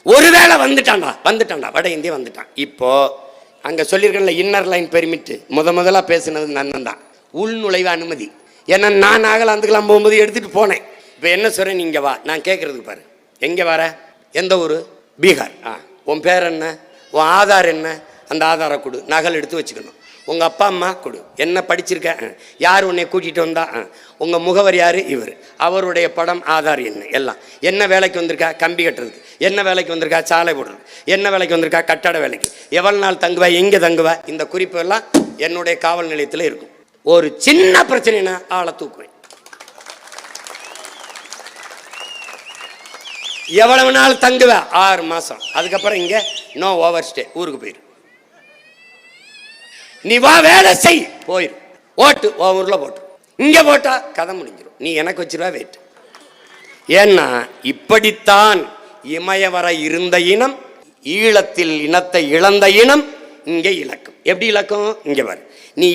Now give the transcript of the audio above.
ஒருவேளை வந்துட்டான்டா வட இந்தியா வந்துட்டான். இப்போ அங்க சொல்லியிருக்கல இன்னர் லைன் பெர்மிட் முதலா பேசுனது நன்னன் தான். உள் நுழைவு அனுமதி. ஏன்னா நான் நாகாலாந்துக்கெல்லாம் போகும்போது எடுத்துட்டு போனேன். இப்போ என்ன சொல்றேன், நீங்க வா, நான் கேட்கறதுக்கு பாரு. எங்க வர, எந்த ஊர்? பீகார். உன் பேர் என்ன, உன் ஆதார் என்ன, அந்த ஆதாரை கொடு, நகல் எடுத்து வச்சுக்கணும். உங்கள் அப்பா அம்மா கொடு, என்ன படிச்சிருக்க, யார் உன்னை கூட்டிகிட்டு வந்தா, உங்கள் முகவர் யார், இவர், அவருடைய படம், ஆதார் என்ன, எல்லாம். என்ன வேலைக்கு வந்திருக்கா, கம்பி கட்டுறதுக்கு. என்ன வேலைக்கு வந்திருக்கா, சாலை போடுறது. என்ன வேலைக்கு வந்திருக்கா, கட்டட வேலைக்கு. எவ்வளவு நாள் தங்குவா, எங்கே தங்குவா, இந்த குறிப்பு எல்லாம் என்னுடைய காவல் நிலையத்தில் இருக்கும். ஒரு சின்ன பிரச்சனைனா ஆளை தூக்குவேன். எவ்வளவு நாள் தங்குவ, 6 மாசம். அதுக்கப்புறம் இங்க நோ ஓவர் ஸ்டே, ஊருக்கு போயிரு. நீ வா, வேலை செய், போயிரு. ஓட்டு ஊர்ல போட்டு, இங்க போட்டா கதை முடிஞ்சிடும். நீ எனக்கு வச்சிருவா வெயிட். ஏன்னா இப்படித்தான் இமயவர இருந்த இனம், ஈழத்தில் இனத்தை இழந்த இனம் இங்கே இழக்கும். எப்படி இழக்கும், இங்க பாரு. நீ